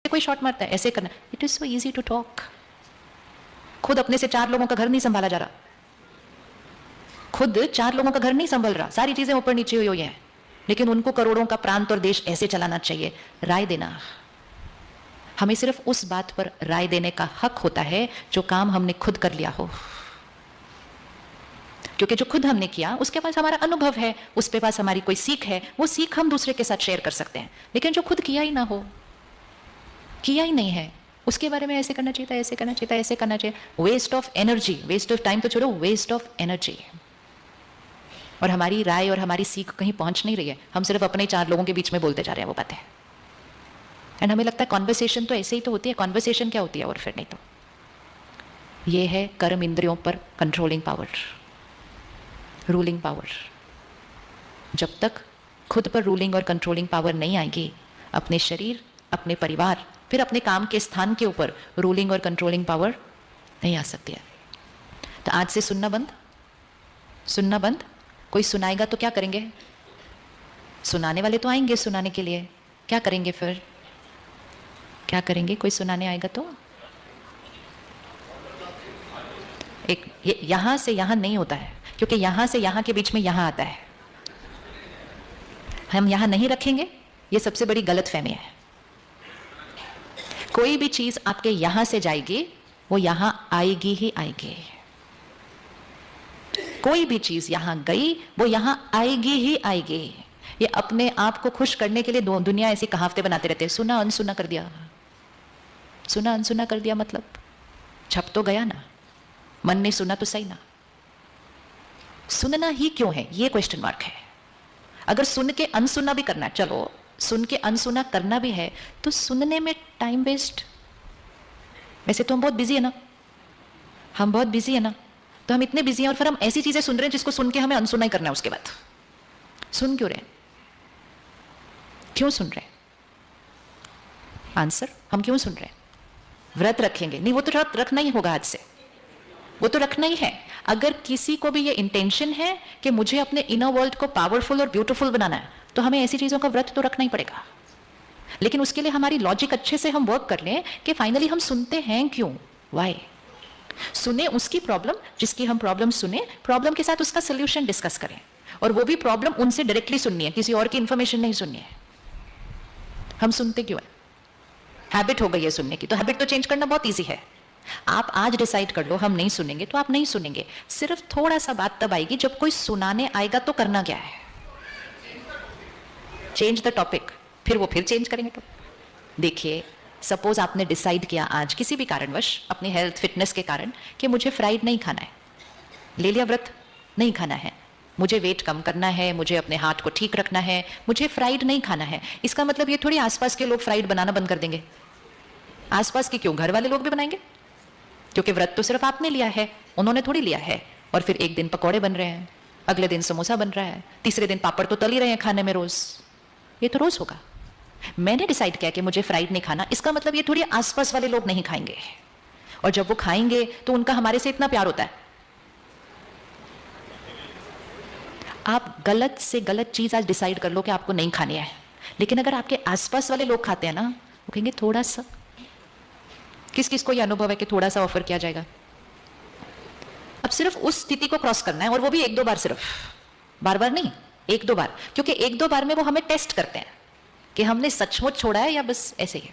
कोई शॉट मारता है, ऐसे करना, it is so easy to talk. खुद अपने से 4 लोगों का घर नहीं संभाला जा रहा, खुद 4 लोगों का घर नहीं संभल रहा, सारी चीजें ऊपर नीचे हुई हैं, लेकिन उनको करोड़ों का प्रांत और देश ऐसे चलाना चाहिए। राय देना, हमें सिर्फ उस बात पर राय देने का हक होता है जो काम हमने खुद कर लिया हो, क्योंकि जो खुद हमने किया उसके पास हमारा अनुभव है, उसके पास हमारी कोई सीख है, वो सीख हम दूसरे के साथ शेयर कर सकते हैं। लेकिन जो खुद किया ही ना हो, किया ही नहीं है, उसके बारे में ऐसे करना चाहिए था, ऐसे करना चाहिए था, ऐसे करना चाहिए, waste of energy, waste of time तो छोड़ो, वेस्ट ऑफ एनर्जी। और हमारी राय और हमारी सीख कहीं पहुंच नहीं रही है, हम सिर्फ अपने 4 लोगों के बीच में बोलते जा रहे हैं वो बातें। एंड हमें लगता है कॉन्वर्सेशन तो ऐसे ही तो होती है, कॉन्वर्सेशन क्या होती है और फिर नहीं तो। ये है कर्म इंद्रियों पर कंट्रोलिंग पावर, रूलिंग पावर। जब तक खुद पर रूलिंग और कंट्रोलिंग पावर नहीं आएगी, अपने शरीर, अपने परिवार, फिर अपने काम के स्थान के ऊपर रूलिंग और कंट्रोलिंग पावर नहीं आ सकती है। तो आज से सुनना बंद, सुनना बंद। कोई सुनाएगा तो क्या करेंगे? सुनाने वाले तो आएंगे सुनाने के लिए, क्या करेंगे फिर? क्या करेंगे? कोई सुनाने आएगा तो एक यहां से यहां नहीं होता है, क्योंकि यहां से यहां के बीच में यहां आता है। हम यहां नहीं रखेंगे, ये सबसे बड़ी गलतफहमी है। कोई भी चीज आपके यहां से जाएगी, वो यहां आएगी ही आएगी। कोई भी चीज यहां गई, वो यहां आएगी ही आएगी। ये अपने आप को खुश करने के लिए दुनिया ऐसी कहावतें बनाते रहते हैं, सुना अनसुना कर दिया, सुना अनसुना कर दिया, मतलब छप तो गया ना, मन ने सुना तो सही ना। सुनना ही क्यों है, ये क्वेश्चन मार्क है। अगर सुन के अनसुना भी करना, चलो सुन के अनसुना करना भी है, तो सुनने में टाइम वेस्ट। वैसे तो हम बहुत बिजी है ना, हम बहुत बिजी है ना, तो हम इतने बिजी हैं और फिर हम ऐसी चीजें सुन रहे हैं जिसको सुन के हमें अनसुना ही करना है। उसके बाद सुन क्यों रहे, क्यों सुन रहे? आंसर, हम क्यों सुन रहे? व्रत रखेंगे नहीं, वो तो व्रत रखना ही होगा आज से, वो तो रखना ही है। अगर किसी को भी ये इंटेंशन है कि मुझे अपने इनर वर्ल्ड को पावरफुल और ब्यूटीफुल बनाना है, तो हमें ऐसी चीजों का व्रत तो रखना ही पड़ेगा। लेकिन उसके लिए हमारी लॉजिक अच्छे से हम वर्क कर लें कि फाइनली हम सुनते हैं क्यों, वाई। सुने उसकी प्रॉब्लम, जिसकी हम प्रॉब्लम सुने, प्रॉब्लम के साथ उसका सोल्यूशन डिस्कस करें, और वो भी प्रॉब्लम उनसे डायरेक्टली सुननी है, किसी और की इंफॉर्मेशन नहीं सुननी है। हम सुनते क्यों है? हैबिट हो गई है सुनने की, तो हैबिट तो चेंज करना बहुत ईजी है। आप आज डिसाइड कर लो हम नहीं सुनेंगे, तो आप नहीं सुनेंगे। सिर्फ थोड़ा सा बात तब आएगी जब कोई सुनाने आएगा, तो करना क्या है? चेंज द टॉपिक, फिर वो फिर चेंज करेंगे। तो देखिए, सपोज आपने डिसाइड किया आज किसी भी कारणवश, अपनी हेल्थ फिटनेस के कारण, कि मुझे फ्राइड नहीं खाना है, ले लिया व्रत, नहीं खाना है, मुझे वेट कम करना है, मुझे अपने हार्ट को ठीक रखना है, मुझे फ्राइड नहीं खाना है। इसका मतलब ये थोड़ी आसपास के लोग फ्राइड बनाना बंद कर देंगे। आसपास के क्यों, घर वाले लोग भी बनाएंगे, क्योंकि व्रत तो सिर्फ आपने लिया है, उन्होंने थोड़ी लिया है। और फिर एक दिन पकौड़े बन रहे हैं, अगले दिन समोसा बन रहा है, तीसरे दिन पापड़ तो तल ही रहे हैं खाने में रोज। ये तो रोज होगा। मैंने डिसाइड किया कि मुझे फ्राइड नहीं खाना, इसका मतलब ये थोड़ी आसपास वाले लोग नहीं खाएंगे, और जब वो खाएंगे तो उनका हमारे से इतना प्यार होता है। आप गलत से गलत चीज आज डिसाइड कर लो कि आपको नहीं खानी है, लेकिन अगर आपके आसपास वाले लोग खाते हैं ना, वो कहेंगे थोड़ा सा। किस किस को यह अनुभव है कि थोड़ा सा ऑफर किया जाएगा? अब सिर्फ उस स्थिति को क्रॉस करना है, और वो भी 1-2 बार, सिर्फ बार बार नहीं, 1-2 बार, क्योंकि 1-2 बार में वो हमें टेस्ट करते हैं कि हमने सचमुच छोड़ा है या बस ऐसे ही।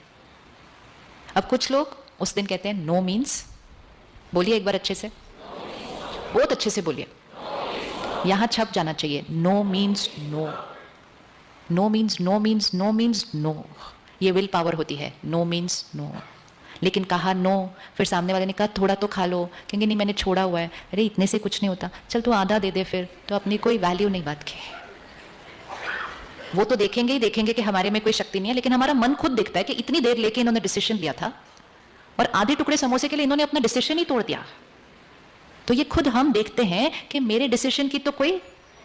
अब कुछ लोग उस दिन कहते हैं नो मीन्स, बोलिए एक बार अच्छे से, बहुत अच्छे से बोलिए, यहां छप जाना चाहिए, no means no, no means no means no means no. ये विल पावर होती है, नो मीन्स नो। लेकिन कहा नो, फिर सामने वाले ने कहा थोड़ा तो खा लो, कहेंगे नहीं मैंने छोड़ा हुआ है, अरे इतने से कुछ नहीं होता, चल तू आधा दे दे, फिर तो अपनी कोई वैल्यू नहीं बात की। वो तो देखेंगे ही देखेंगे कि हमारे में कोई शक्ति नहीं है, लेकिन हमारा मन खुद दिखता है कि इतनी देर लेके इन्होंने डिसीजन लिया था, और आधे टुकड़े समोसे के लिए इन्होंने अपना डिसीजन ही तोड़ दिया। तो ये खुद हम देखते हैं कि मेरे डिसीजन की तो कोई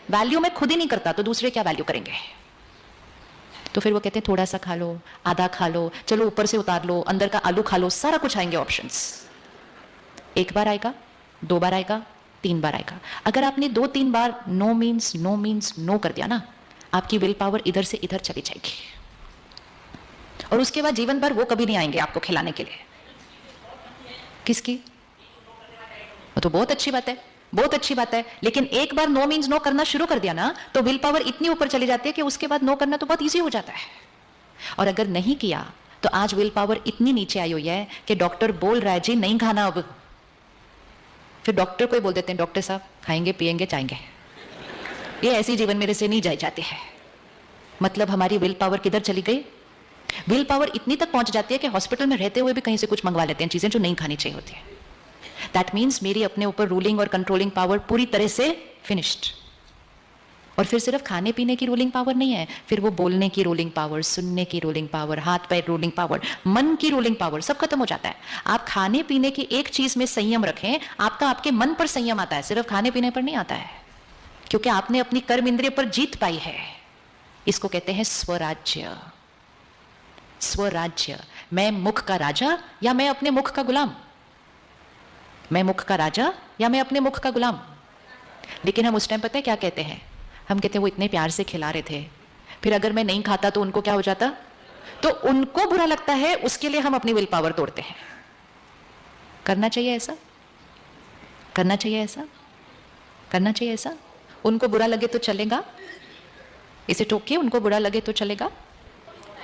वैल्यू मैं खुद ही नहीं करता, तो दूसरे क्या वैल्यू करेंगे? तो फिर वो कहते हैं थोड़ा सा खा लो, आधा खा लो, चलो ऊपर से उतार लो, अंदर का आलू खा लो, सारा कुछ आएंगे ऑप्शंस। 1 बार आएगा, 2 बार आएगा, 3 बार आएगा। अगर आपने 2-3 बार no means no means no कर दिया ना, आपकी विल पावर इधर से इधर चली जाएगी, और उसके बाद जीवन भर वो कभी नहीं आएंगे आपको खिलाने के लिए। किसकी? वो तो बहुत अच्छी बात है, बहुत अच्छी बात है, लेकिन एक बार नो मीन्स नो करना शुरू कर दिया ना तो विल पावर इतनी ऊपर चली जाती है कि उसके बाद नो करना तो बहुत ईजी हो जाता है। और अगर नहीं किया तो आज विल पावर इतनी नीचे आई हुई है कि डॉक्टर बोल रहा है जी नहीं खाना अब, फिर डॉक्टर को ही बोल देते हैं डॉक्टर साहब खाएंगे पिएंगे चाहेंगे। ये ऐसी जीवन मेरे से नहीं जाई जाती है। मतलब हमारी विल पावर किधर चली गई? विल पावर इतनी तक पहुंच जाती है कि हॉस्पिटल में रहते हुए भी कहीं से कुछ मंगवा लेते हैं चीजें जो नहीं खानी चाहिए होती है। दैट मीन्स मेरी अपने ऊपर रूलिंग और कंट्रोलिंग पावर पूरी तरह से फिनिश्ड। और फिर सिर्फ खाने पीने की रूलिंग पावर नहीं है, फिर वो बोलने की रूलिंग पावर, सुनने की रूलिंग पावर, हाथ पैर रूलिंग पावर, मन की रूलिंग पावर, सब खत्म हो जाता है। आप खाने पीने की एक चीज में संयम रखें, आपका आपके मन पर संयम आता है, सिर्फ खाने पीने पर नहीं आता है, क्योंकि आपने अपनी कर्म इंद्रिय पर जीत पाई है। इसको कहते हैं स्वराज्य। स्वराज्य, मैं मुख का राजा या मैं अपने मुख का गुलाम? मैं मुख का राजा या मैं अपने मुख का गुलाम? लेकिन हम उस टाइम पता है क्या कहते हैं? हम कहते हैं वो इतने प्यार से खिला रहे थे, फिर अगर मैं नहीं खाता तो उनको क्या हो जाता? तो उनको बुरा लगता है, उसके लिए हम अपनी विल पावर तोड़ते हैं। करना चाहिए ऐसा? करना चाहिए ऐसा? करना चाहिए ऐसा? उनको बुरा लगे तो चलेगा? इसे टोकिए, उनको बुरा लगे तो चलेगा?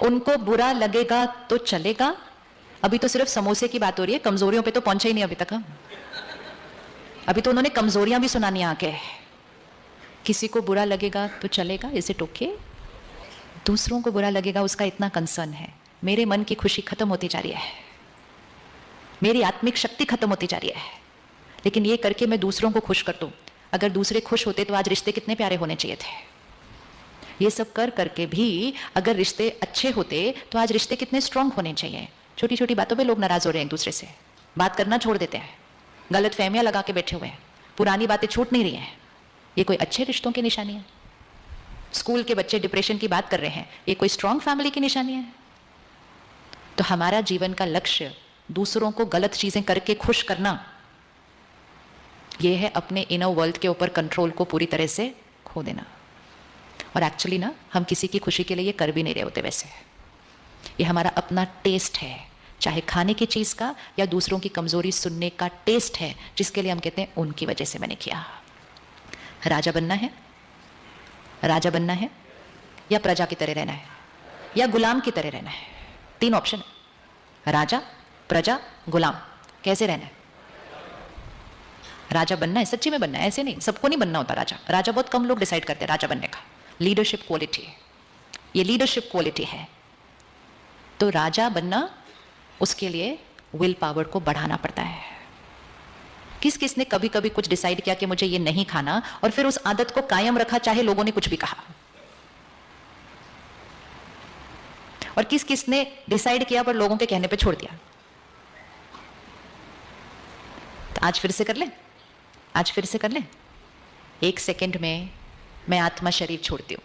उनको बुरा लगेगा तो चलेगा? अभी तो सिर्फ समोसे की बात हो रही है, कमजोरियों पे तो पहुंचे ही नहीं अभी तक हम। अभी तो उन्होंने कमजोरियां भी सुनानी आके। किसी को बुरा लगेगा तो चलेगा, इसे टोकिए। दूसरों को बुरा लगेगा उसका इतना कंसर्न है। मेरे मन की खुशी खत्म होती जा रही है, मेरी आत्मिक शक्ति खत्म होती जा रही है, लेकिन ये करके मैं दूसरों को खुश कर दूं। अगर दूसरे खुश होते तो आज रिश्ते कितने प्यारे होने चाहिए थे। ये सब कर करके भी अगर रिश्ते अच्छे होते तो आज रिश्ते कितने स्ट्रांग होने चाहिए। छोटी छोटी बातों पे लोग नाराज हो रहे हैं एक दूसरे से, बात करना छोड़ देते हैं, गलत फहमियां लगा के बैठे हुए हैं, पुरानी बातें छूट नहीं रही हैं। ये कोई अच्छे रिश्तों की निशानी है? स्कूल के बच्चे डिप्रेशन की बात कर रहे हैं, ये कोई स्ट्रांग फैमिली की निशानी है? तो हमारा जीवन का लक्ष्य दूसरों को गलत चीजें करके खुश करना, यह है अपने इनर वर्ल्ड के ऊपर कंट्रोल को पूरी तरह से खो देना। और एक्चुअली ना हम किसी की खुशी के लिए ये कर भी नहीं रहे होते। वैसे ये हमारा अपना टेस्ट है, चाहे खाने की चीज का या दूसरों की कमजोरी सुनने का टेस्ट है, जिसके लिए हम कहते हैं उनकी वजह से मैंने किया। राजा बनना है? राजा बनना है या प्रजा की तरह रहना है या गुलाम की तरह रहना है? 3 ऑप्शन है, राजा, प्रजा, गुलाम। कैसे रहना है? राजा बनना है, सच्ची में बनना है, ऐसे नहीं, सबको नहीं बनना होता राजा। राजा बहुत कम लोग डिसाइड करते हैं राजा बनने का। लीडरशिप क्वालिटी, ये लीडरशिप क्वालिटी है। तो राजा बनना, उसके लिए विल पावर को बढ़ाना पड़ता है। किस किस ने कभी कभी कुछ डिसाइड किया कि मुझे ये नहीं खाना, और फिर उस आदत को कायम रखा चाहे लोगों ने कुछ भी कहा? और किस किस ने डिसाइड किया पर लोगों के कहने पे छोड़ दिया? तो आज फिर से कर ले, आज फिर से कर ले। 1 सेकंड में मैं आत्मा शरीर छोड़ती हूं।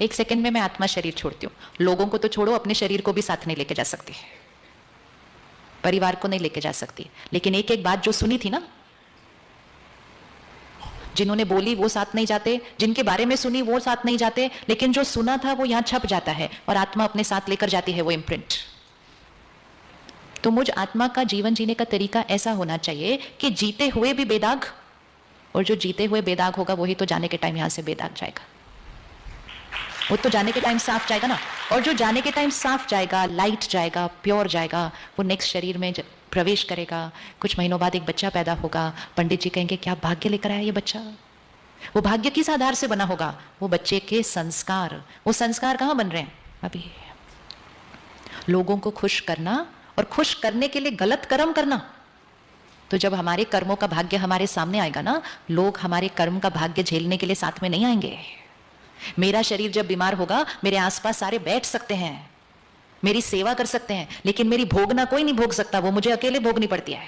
1 सेकंड में मैं आत्मा शरीर छोड़ती हूं। लोगों को तो छोड़ो, अपने शरीर को भी साथ नहीं लेके जा सकती, परिवार को नहीं लेके जा सकती, लेकिन एक एक बात जो सुनी थी ना, जिन्होंने बोली वो साथ नहीं जाते, जिनके बारे में सुनी वो साथ नहीं जाते, लेकिन जो सुना था वो यहां छप जाता है और आत्मा अपने साथ लेकर जाती है वो इम्प्रिंट। तो मुझ आत्मा का जीवन जीने का तरीका ऐसा होना चाहिए कि जीते हुए भी बेदाग, और जो जीते हुए बेदाग होगा वही तो जाने के टाइम यहां से बेदाग जाएगा। वो तो जाने के टाइम साफ जाएगा ना, और जो जाने के टाइम साफ जाएगा, लाइट जाएगा, प्योर जाएगा, वो नेक्स्ट शरीर में प्रवेश करेगा। कुछ महीनों बाद एक बच्चा पैदा होगा, पंडित जी कहेंगे क्या भाग्य लेकर आया ये बच्चा। वो भाग्य किस आधार से बना होगा? वो बच्चे के संस्कार। वो संस्कार कहाँ बन रहे हैं? अभी लोगों को खुश करना, और खुश करने के लिए गलत कर्म करना। तो जब हमारे कर्मों का भाग्य हमारे सामने आएगा ना, लोग हमारे कर्म का भाग्य झेलने के लिए साथ में नहीं आएंगे। मेरा शरीर जब बीमार होगा, मेरे आसपास सारे बैठ सकते हैं, मेरी सेवा कर सकते हैं, लेकिन मेरी भोगना कोई नहीं भोग सकता, वो मुझे अकेले भोगनी पड़ती है।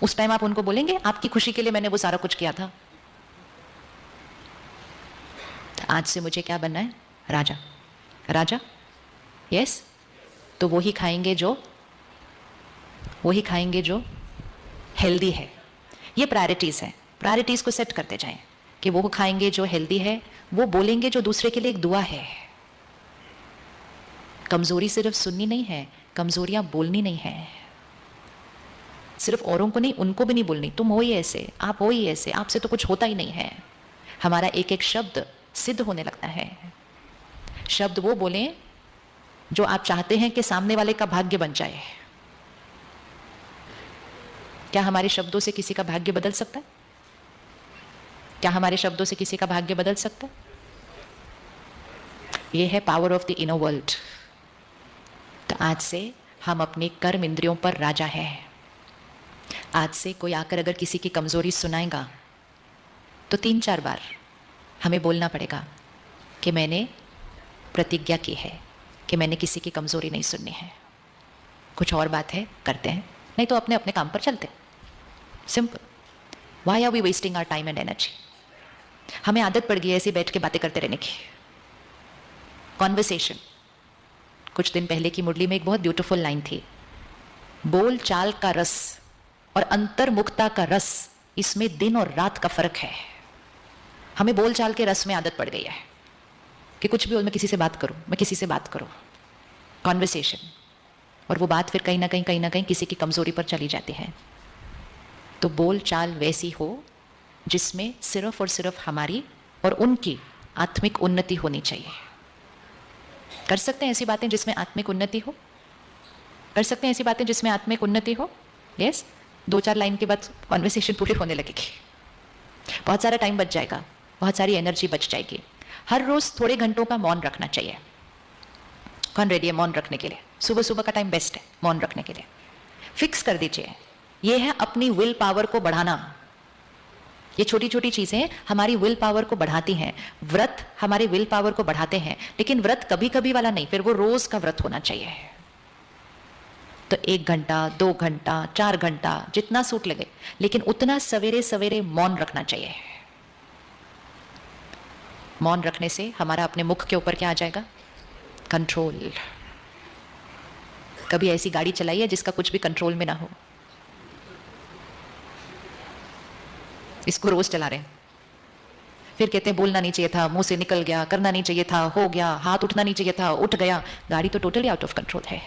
उस टाइम आप उनको बोलेंगे आपकी खुशी के लिए मैंने वो सारा कुछ किया था। तो आज से मुझे क्या बनना है? राजा। राजा, यस। तो वो ही खाएंगे जो हेल्दी है। ये प्रायोरिटीज है, प्रायोरिटीज को सेट करते जाएं कि वो खाएंगे जो हेल्दी है, वो बोलेंगे जो दूसरे के लिए एक दुआ है। कमजोरी सिर्फ सुननी नहीं है, कमजोरियां बोलनी नहीं है। सिर्फ औरों को नहीं, उनको भी नहीं बोलनी। तुम हो ही ऐसे, आप हो ही ऐसे, आपसे तो कुछ होता ही नहीं है। हमारा एक एक शब्द सिद्ध होने लगता है। शब्द वो बोलें जो आप चाहते हैं कि सामने वाले का भाग्य बन जाए। क्या हमारे शब्दों से किसी का भाग्य बदल सकता है? क्या हमारे शब्दों से किसी का भाग्य बदल सकता है? ये है power of the inner world. तो आज से हम अपने कर्म इंद्रियों पर राजा हैं। आज से कोई आकर अगर किसी की कमजोरी सुनाएगा तो 3-4 बार हमें बोलना पड़ेगा कि मैंने प्रतिज्ञा की है कि मैंने किसी की कमजोरी नहीं सुननी है। कुछ और बात है, करते हैं, नहीं तो अपने अपने काम पर चलते। Simple. Why are we wasting our time and energy? हमें आदत पड़ गई है ऐसे बैठ के बातें करते रहने की। कॉन्वर्सेशन। कुछ दिन पहले की मुरली में एक बहुत ब्यूटीफुल लाइन थी, बोल चाल का रस और अंतर्मुखता का रस, इसमें दिन और रात का फर्क है। हमें बोल चाल के रस में आदत पड़ गई है कि कुछ भी हो, मैं किसी से बात करूं, मैं किसी से बात करूं। कॉन्वर्सेशन। और वो बात फिर कहीं ना कहीं किसी की कमजोरी पर चली जाती है। तो बोल चाल वैसी हो जिसमें सिर्फ और सिर्फ हमारी और उनकी आत्मिक उन्नति होनी चाहिए। कर सकते हैं ऐसी बातें जिसमें आत्मिक उन्नति हो? कर सकते हैं ऐसी बातें जिसमें आत्मिक उन्नति हो? यस। 2-4 लाइन के बाद कॉन्वर्सेशन पूरी होने लगेगी, बहुत सारा टाइम बच जाएगा, बहुत सारी एनर्जी बच जाएगी। हर रोज थोड़े घंटों का मौन रखना चाहिए। कौन रेडी है मौन रखने के लिए? सुबह सुबह का टाइम बेस्ट है मौन रखने के लिए। फिक्स कर दीजिए। ये है अपनी विल पावर को बढ़ाना। ये छोटी छोटी चीजें हमारी विल पावर को बढ़ाती हैं। व्रत हमारे विल पावर को बढ़ाते हैं, लेकिन व्रत कभी कभी वाला नहीं, फिर वो रोज का व्रत होना चाहिए। तो 1 घंटा, 2 घंटा, 4 घंटा, जितना सूट लगे, लेकिन उतना सवेरे सवेरे मौन रखना चाहिए। मौन रखने से हमारा अपने मुख के ऊपर क्या आ जाएगा? कंट्रोल। कभी ऐसी गाड़ी चलाई है जिसका कुछ भी कंट्रोल में ना हो? इसको रोज चला रहे हैं, फिर कहते हैं बोलना नहीं चाहिए था, मुंह से निकल गया, करना नहीं चाहिए था, हो गया, हाथ उठना नहीं चाहिए था, उठ गया। गाड़ी तो टोटली आउट ऑफ कंट्रोल है।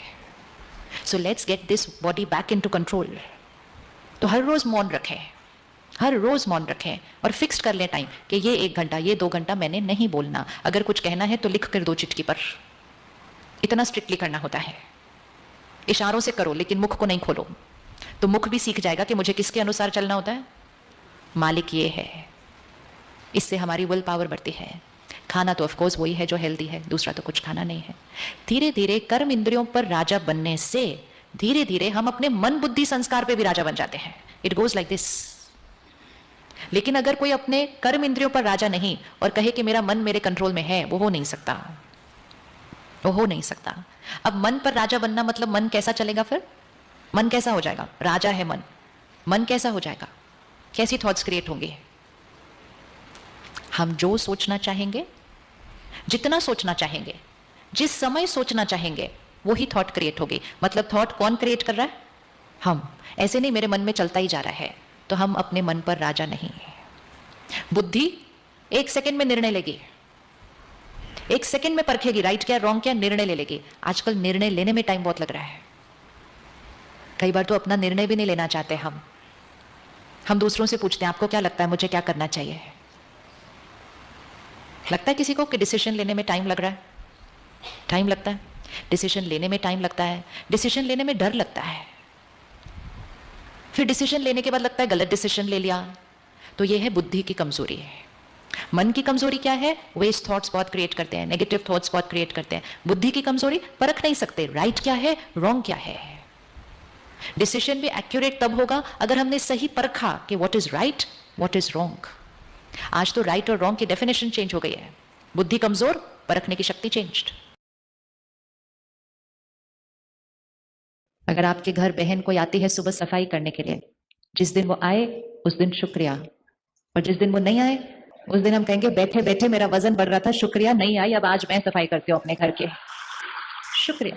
So let's get this body back into control. तो हर रोज मौन रखें, हर रोज मौन रखें और फिक्स कर लें टाइम कि ये 1 घंटा, ये 2 घंटा मैंने नहीं बोलना। अगर कुछ कहना है तो लिख कर दो चिट्ठी पर। इतना स्ट्रिक्टली करना होता है। इशारों से करो लेकिन मुख को नहीं खोलो, तो मुख भी सीख जाएगा कि मुझे किसके अनुसार चलना होता है। मालिक ये है। इससे हमारी विल पावर बढ़ती है। खाना तो ऑफकोर्स वही है जो हेल्दी है, दूसरा तो कुछ खाना नहीं है। धीरे धीरे कर्म इंद्रियों पर राजा बनने से धीरे धीरे हम अपने मन बुद्धि संस्कार पे भी राजा बन जाते हैं। It goes like this. लेकिन अगर कोई अपने कर्म इंद्रियों पर राजा नहीं और कहे कि मेरा मन मेरे कंट्रोल में है, वो हो नहीं सकता, वो हो नहीं सकता। अब मन पर राजा बनना मतलब मन कैसा चलेगा? फिर मन कैसा हो जाएगा? राजा है मन, मन कैसा हो जाएगा? कैसी थॉट्स क्रिएट होंगे? हम जो सोचना चाहेंगे, जितना सोचना चाहेंगे, जिस समय सोचना चाहेंगे, वो ही थॉट क्रिएट होगी। मतलब थॉट कौन क्रिएट कर रहा है? हम। ऐसे नहीं मेरे मन में चलता ही जा रहा है, तो हम अपने मन पर राजा नहीं। बुद्धि 1 सेकंड में निर्णय लेगी, 1 सेकंड में परखेगी राइट क्या रॉन्ग क्या, निर्णय ले लेगी। आजकल निर्णय लेने में टाइम बहुत लग रहा है। कई बार तो अपना निर्णय भी नहीं लेना चाहते हम दूसरों से पूछते हैं आपको क्या लगता है मुझे क्या करना चाहिए। लगता है किसी को कि डिसीजन लेने में टाइम लग रहा है? टाइम लगता है, डिसीजन लेने में टाइम लगता है, डिसीजन लेने में डर लगता है, फिर डिसीजन लेने के बाद लगता है गलत डिसीजन ले लिया। तो ये है बुद्धि की कमजोरी है। मन की कमजोरी क्या है? वेस्ट थॉट्स बहुत क्रिएट करते हैं, नेगेटिव थॉट्स बहुत क्रिएट करते हैं। बुद्धि की कमजोरी, परख नहीं सकते राइट क्या है रॉन्ग क्या है। डिसीजन भी एक्यूरेट तब होगा अगर हमने सही परखा कि what is right what is wrong. आज तो राइट और रॉन्ग की डेफिनेशन चेंज हो गई है। बुद्धि कमजोर, परखने की शक्ति चेंज्ड। अगर आपके घर बहन कोई आती है सुबह सफाई करने के लिए, जिस दिन वो आए उस दिन शुक्रिया, और जिस दिन वो नहीं आए उस दिन हम कहेंगे बैठे बैठे मेरा वजन बढ़ रहा था, शुक्रिया नहीं आई, अब आज मैं सफाई करती हूँ अपने घर के, शुक्रिया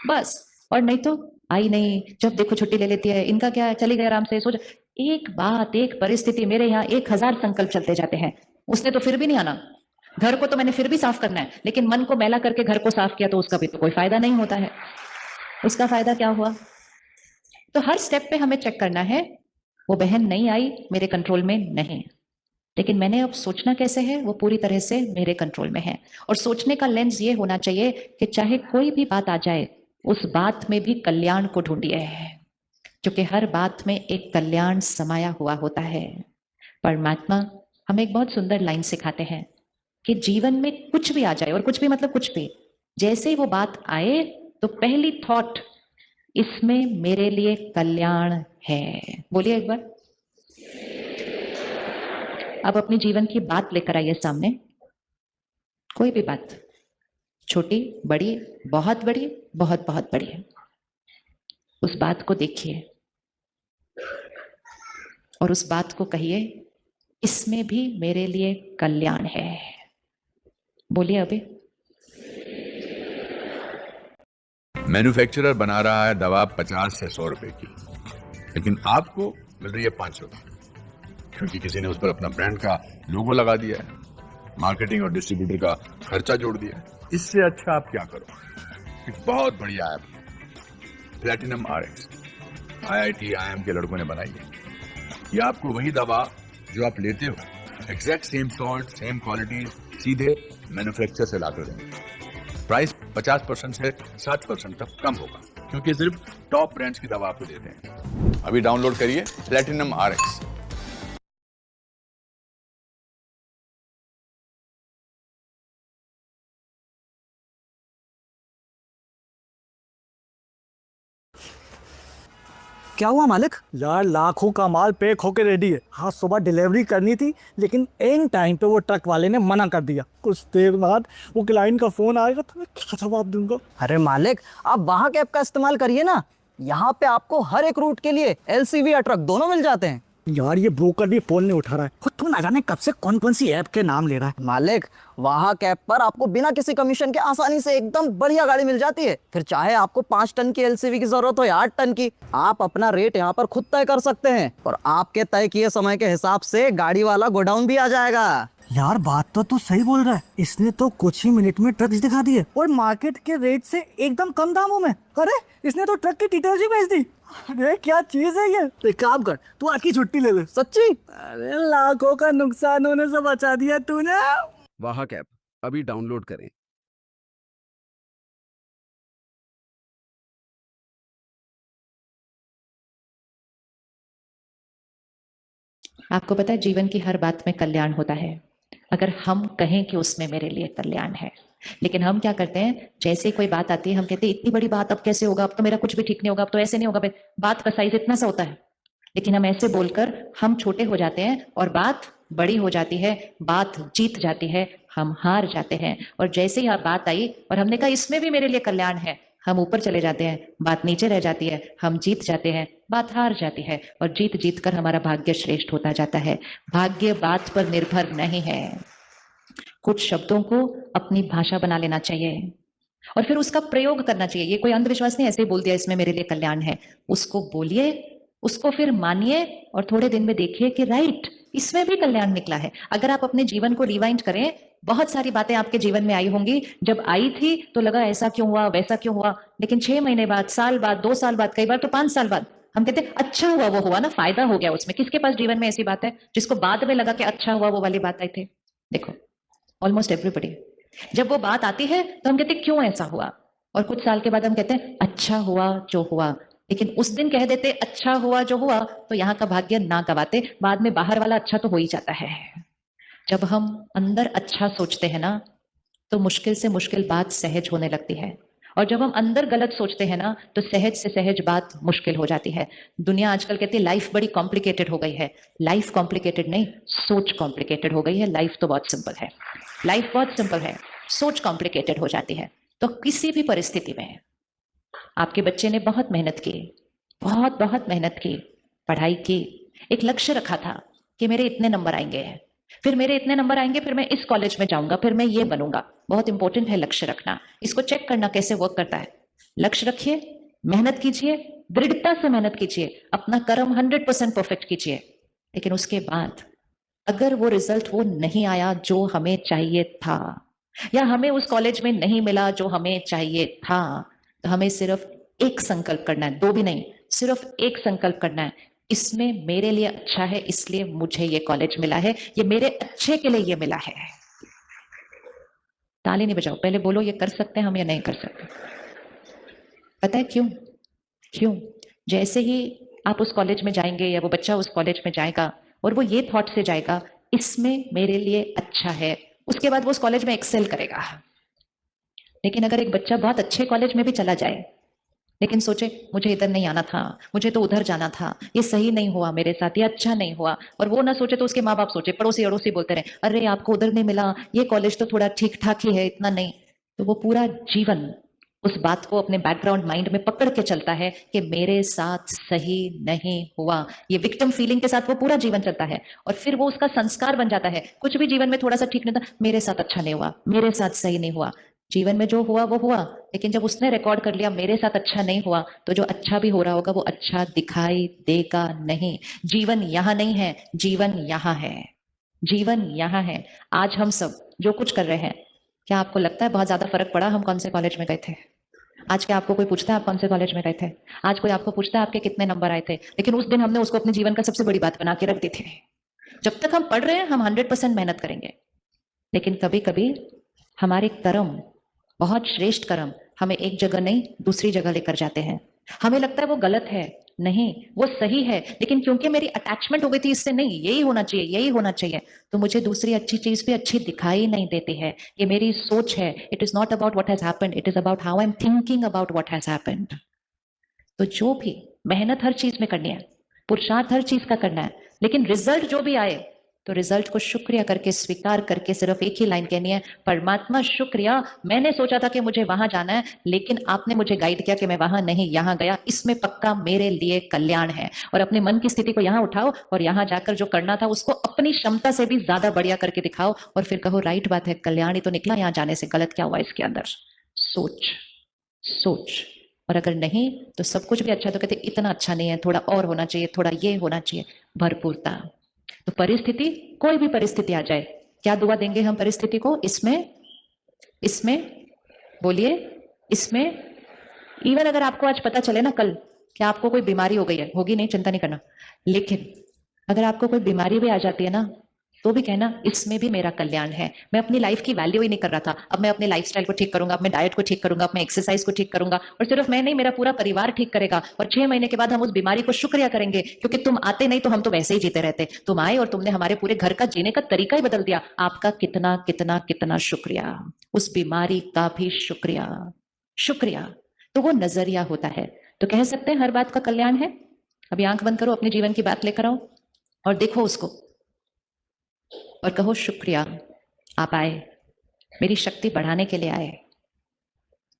बस। और नहीं तो आई नहीं, जब देखो छुट्टी ले लेती है, इनका क्या है, चली गई आराम से सो जा। एक बात, एक परिस्थिति, मेरे यहाँ 1000 संकल्प चलते जाते हैं, उसने तो फिर भी नहीं आना, घर को तो मैंने फिर भी साफ करना है, लेकिन मन को मैला करके घर को साफ किया तो उसका भी तो कोई फायदा नहीं होता है। उसका फायदा क्या हुआ? तो हर स्टेप पे हमें चेक करना है, वो बहन नहीं आई, मेरे कंट्रोल में नहीं, लेकिन मैंने अब सोचना कैसे है, वो पूरी तरह से मेरे कंट्रोल में है। और सोचने का लेंस ये होना चाहिए कि चाहे कोई भी बात आ जाए, उस बात में भी कल्याण को ढूंढिए, क्योंकि हर बात में एक कल्याण समाया हुआ होता है। परमात्मा हमें एक बहुत सुंदर लाइन सिखाते हैं कि जीवन में कुछ भी आ जाए, और कुछ भी मतलब कुछ भी, जैसे ही वो बात आए तो पहली थॉट, इसमें मेरे लिए कल्याण है। बोलिए एक बार। अब अपने जीवन की बात लेकर आइए सामने, कोई भी बात, छोटी बड़ी, बहुत बड़ी, बहुत बहुत बड़ी है, उस बात को देखिए और उस बात को कहिए, इसमें भी मेरे लिए कल्याण है। बोलिए अभी। मैन्युफैक्चरर बना रहा है दवा 50 से 100 रुपए की, लेकिन आपको मिल रही है 5 रुपए, क्योंकि किसी ने उस पर अपना ब्रांड का लोगो लगा दिया है, मार्केटिंग और डिस्ट्रीब्यूटर का खर्चा जोड़ दिया है। इससे अच्छा आप क्या करो, एक बहुत बढ़िया app platinum RX IIT IIM के लड़कों ने बनाई है। ये आपको वही दवा जो आप लेते हो, exact same salt, same quality, सीधे मैन्युफैक्चर से लाकर देंगे। प्राइस 50% से 60% तक कम होगा, क्योंकि सिर्फ टॉप ब्रांड्स की दवा आपको देते हैं। अभी डाउनलोड करिए प्लैटिनम RX। क्या हुआ मालिक? यार लाखों का माल पैक होके रेडी है। हाँ, सुबह डिलीवरी करनी थी, लेकिन एन टाइम पे वो ट्रक वाले ने मना कर दिया। कुछ देर बाद वो क्लाइंट का फोन आएगा तो मैं क्या जवाब दूंगा? अरे मालिक, आप वहाँ के ऐप का इस्तेमाल करिए ना। यहाँ पे आपको हर एक रूट के लिए LCV या ट्रक दोनों मिल जाते हैं। यार ये ब्रोकर भी फोन नहीं उठा रहा है, खुद तो ना जाने कब से कौन कौन सी ऐप के नाम ले रहा है। मालिक, वहाँ के ऐप पर आपको बिना किसी कमीशन के आसानी से एकदम बढ़िया गाड़ी मिल जाती है। फिर चाहे आपको 5 टन की LCV की जरूरत हो या 8 टन की, आप अपना रेट यहाँ पर खुद तय कर सकते हैं और आपके तय किए समय के हिसाब से गाड़ी वाला गोडाउन भी आ जाएगा। यार बात तो तू सही बोल रहा है, इसने तो कुछ ही मिनट में ट्रक्स दिखा दिए और मार्केट के रेट से एकदम कम दामों में। अरे इसने तो ट्रक की डिटेल्स ही भेज दी। अरे क्या चीज है ये। एक काम कर, तू आज की छुट्टी ले ले। सच्ची? अरे लाखों का नुकसान होने से बचा दिया तूने। वाहक ऐप अभी डाउनलोड करें। आपको पता है जीवन की हर बात में कल्याण होता है, अगर हम कहें कि उसमें मेरे लिए कल्याण है। लेकिन हम क्या करते हैं, जैसे कोई बात आती है हम कहते हैं इतनी बड़ी बात अब कैसे होगा, अब तो मेरा कुछ भी ठीक नहीं होगा, अब तो ऐसे नहीं होगा। बात का साइज इतना सा होता है, लेकिन हम ऐसे बोलकर हम छोटे हो जाते हैं और बात बड़ी हो जाती है, बात जीत जाती है, हम हार जाते हैं। और जैसे ही बात आई और हमने कहा इसमें भी मेरे लिए कल्याण है, हम ऊपर चले जाते हैं, बात नीचे रह जाती है, हम जीत जाते हैं, बात हार जाती है, और जीत जीत कर हमारा भाग्य श्रेष्ठ होता जाता है। भाग्य बात पर निर्भर नहीं है। कुछ शब्दों को अपनी भाषा बना लेना चाहिए और फिर उसका प्रयोग करना चाहिए। ये कोई अंधविश्वास नहीं, ऐसे ही बोल दिया इसमें मेरे लिए कल्याण है। उसको बोलिए, उसको फिर मानिए और थोड़े दिन में देखिए कि राइट, इसमें भी कल्याण निकला है। अगर आप अपने जीवन को रिवाइंड करें, बहुत सारी बातें आपके जीवन में आई होंगी, जब आई थी तो लगा ऐसा क्यों हुआ, वैसा क्यों हुआ, लेकिन 6 महीने बाद, साल बाद, 2 साल बाद, कई बार तो 5 साल बाद हम कहते हैं अच्छा हुआ वो हुआ ना, फायदा हो गया उसमें। किसके पास जीवन में ऐसी बात है जिसको बाद में लगा कि अच्छा हुआ वो वाली बात आई थी? देखो, ऑलमोस्ट एवरीबडी। जब वो बात आती है तो हम कहते हैं क्यों ऐसा हुआ, और कुछ साल के बाद हम कहते हैं अच्छा हुआ जो हुआ। लेकिन उस दिन कह देते अच्छा हुआ जो हुआ तो यहाँ का भाग्य ना गवाते, बाद में बाहर वाला अच्छा तो हो ही जाता है। जब हम अंदर अच्छा सोचते हैं ना, तो मुश्किल से मुश्किल बात सहज होने लगती है, और जब हम अंदर गलत सोचते हैं ना, तो सहज से सहज बात मुश्किल हो जाती है। दुनिया आजकल कहती है लाइफ बड़ी कॉम्प्लिकेटेड हो गई है। लाइफ कॉम्प्लिकेटेड नहीं, सोच कॉम्प्लिकेटेड हो गई है। लाइफ तो बहुत सिंपल है, लाइफ बहुत सिंपल है, सोच कॉम्प्लिकेटेड हो जाती है। तो किसी भी परिस्थिति में आपके बच्चे ने बहुत मेहनत की, बहुत बहुत मेहनत की, पढ़ाई की, एक लक्ष्य रखा था कि मेरे इतने नंबर आएंगे, फिर मेरे इतने नंबर आएंगे, फिर मैं इस कॉलेज में जाऊंगा, फिर मैं ये बनूंगा। बहुत इंपॉर्टेंट है लक्ष्य रखना। इसको चेक करना कैसे वर्क करता है। लक्ष्य रखिए, मेहनत कीजिए, दृढ़ता से मेहनत कीजिए, अपना कर्म 100% परफेक्ट कीजिए, लेकिन उसके बाद अगर वो रिजल्ट वो नहीं आया जो हमें चाहिए था, या हमें उस कॉलेज में नहीं मिला जो हमें चाहिए था, तो हमें सिर्फ एक संकल्प करना है, दो भी नहीं, सिर्फ एक संकल्प करना है, इसमें मेरे लिए अच्छा है इसलिए मुझे ये कॉलेज मिला है, ये मेरे अच्छे के लिए ये मिला है। ताली नहीं बजाओ, पहले बोलो ये कर सकते हैं हम या नहीं कर सकते। पता है क्यों? क्यों? जैसे ही आप उस कॉलेज में जाएंगे या वो बच्चा उस कॉलेज में जाएगा और वो ये थॉट से जाएगा इसमें मेरे लिए अच्छा है, उसके बाद वो उस कॉलेज में एक्सेल करेगा। लेकिन अगर एक बच्चा बहुत अच्छे कॉलेज में भी चला जाए लेकिन सोचे मुझे इधर नहीं आना था, मुझे तो उधर जाना था, ये सही नहीं हुआ मेरे साथ, ये अच्छा नहीं हुआ, और वो ना सोचे तो उसके माँ बाप सोचे, पड़ोसी अड़ोसी बोलते रहे अरे आपको उधर नहीं मिला, ये कॉलेज तो थोड़ा ठीक ठाक ही है, इतना नहीं, तो वो पूरा जीवन उस बात को अपने बैकग्राउंड माइंड में पकड़ के चलता है कि मेरे साथ सही नहीं हुआ, ये विक्टिम फीलिंग के साथ वो पूरा जीवन चलता है, और फिर वो उसका संस्कार बन जाता है। कुछ भी जीवन में थोड़ा सा ठीक नहीं था, मेरे साथ अच्छा नहीं हुआ, मेरे साथ सही नहीं हुआ, जीवन में जो हुआ वो हुआ, लेकिन जब उसने रिकॉर्ड कर लिया मेरे साथ अच्छा नहीं हुआ, तो जो अच्छा भी हो रहा होगा वो अच्छा दिखाई देगा नहीं। जीवन यहाँ नहीं है, जीवन यहाँ है, जीवन यहाँ है। आज हम सब जो कुछ कर रहे हैं, क्या आपको लगता है बहुत ज्यादा फर्क पड़ा हम कौन से कॉलेज में गए थे? आज क्या आपको कोई पूछता है आप कौन से कॉलेज में गए थे? आज कोई आपको पूछता है आपके कितने नंबर आए थे? लेकिन उस दिन हमने उसको अपने जीवन का सबसे बड़ी बात बना के रख दी थी। जब तक हम पढ़ रहे हैं हम 100% मेहनत करेंगे, लेकिन कभी कभी हमारे कर्म, बहुत श्रेष्ठ कर्म, हमें एक जगह नहीं दूसरी जगह लेकर जाते हैं। हमें लगता है वो गलत है, नहीं वो सही है, लेकिन क्योंकि मेरी अटैचमेंट हो गई थी इससे, नहीं यही होना चाहिए, यही होना चाहिए, तो मुझे दूसरी अच्छी चीज भी अच्छी दिखाई नहीं देती है। ये मेरी सोच है। It is not about what has happened, it is about how I am thinking about what has happened. तो जो भी मेहनत हर चीज में करनी है, पुरुषार्थ हर चीज का करना है, लेकिन रिजल्ट जो भी आए तो रिजल्ट को शुक्रिया करके, स्वीकार करके सिर्फ एक ही लाइन कहनी है, परमात्मा शुक्रिया, मैंने सोचा था कि मुझे वहां जाना है लेकिन आपने मुझे गाइड किया कि मैं वहां नहीं यहां गया, इसमें पक्का मेरे लिए कल्याण है। और अपने मन की स्थिति को यहां उठाओ और यहां जाकर जो करना था उसको अपनी क्षमता से भी ज्यादा बढ़िया करके दिखाओ, और फिर कहो राइट बात है, कल्याण ही तो निकला, यहां जाने से गलत क्या हुआ इसके अंदर? सोच, सोच। और अगर नहीं तो सब कुछ भी अच्छा, तो कहते इतना अच्छा नहीं है, थोड़ा और होना चाहिए, थोड़ा ये होना चाहिए, भरपूरता। तो परिस्थिति, कोई भी परिस्थिति आ जाए, क्या दुआ देंगे हम परिस्थिति को? इसमें बोलिए, इसमें इवन अगर आपको आज पता चले ना कल कि आपको कोई बीमारी हो गई है, होगी नहीं चिंता नहीं करना, लेकिन अगर आपको कोई बीमारी भी आ जाती है ना, तो भी कहना इसमें भी मेरा कल्याण है। मैं अपनी लाइफ की वैल्यू ही नहीं कर रहा था, अब मैं अपने लाइफस्टाइल को ठीक करूंगा, अपने डाइट को ठीक करूंगा, अपने एक्सरसाइज को ठीक करूंगा, और सिर्फ मैं नहीं मेरा पूरा परिवार ठीक करेगा, और 6 महीने के बाद हम उस बीमारी को शुक्रिया करेंगे, क्योंकि तुम आते नहीं तो हम तो वैसे ही जीते रहते, तुम आए और तुमने हमारे पूरे घर का जीने का तरीका ही बदल दिया, आपका कितना कितना कितना शुक्रिया, उस बीमारी का भी शुक्रिया, शुक्रिया। तो वो नजरिया होता है। तो कह सकते हैं हर बात का कल्याण है। अभी आंख बंद करो, अपने जीवन की बात लेकर आओ और देखो उसको, और कहो शुक्रिया, आप आए, मेरी शक्ति बढ़ाने के लिए आए,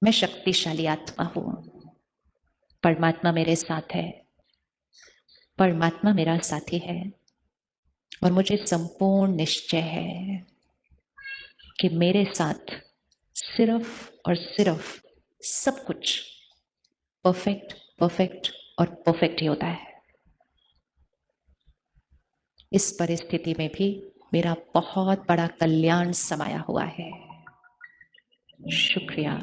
मैं शक्तिशाली आत्मा हूं, परमात्मा मेरे साथ है, परमात्मा मेरा साथी है, और मुझे संपूर्ण निश्चय है कि मेरे साथ सिर्फ और सिर्फ सब कुछ परफेक्ट परफेक्ट और परफेक्ट ही होता है। इस परिस्थिति में भी मेरा बहुत बड़ा कल्याण समाया हुआ है। शुक्रिया।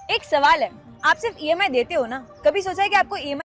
एक सवाल है, आप सिर्फ ईएमआई देते हो ना? कभी सोचा है कि आपको ईएमआई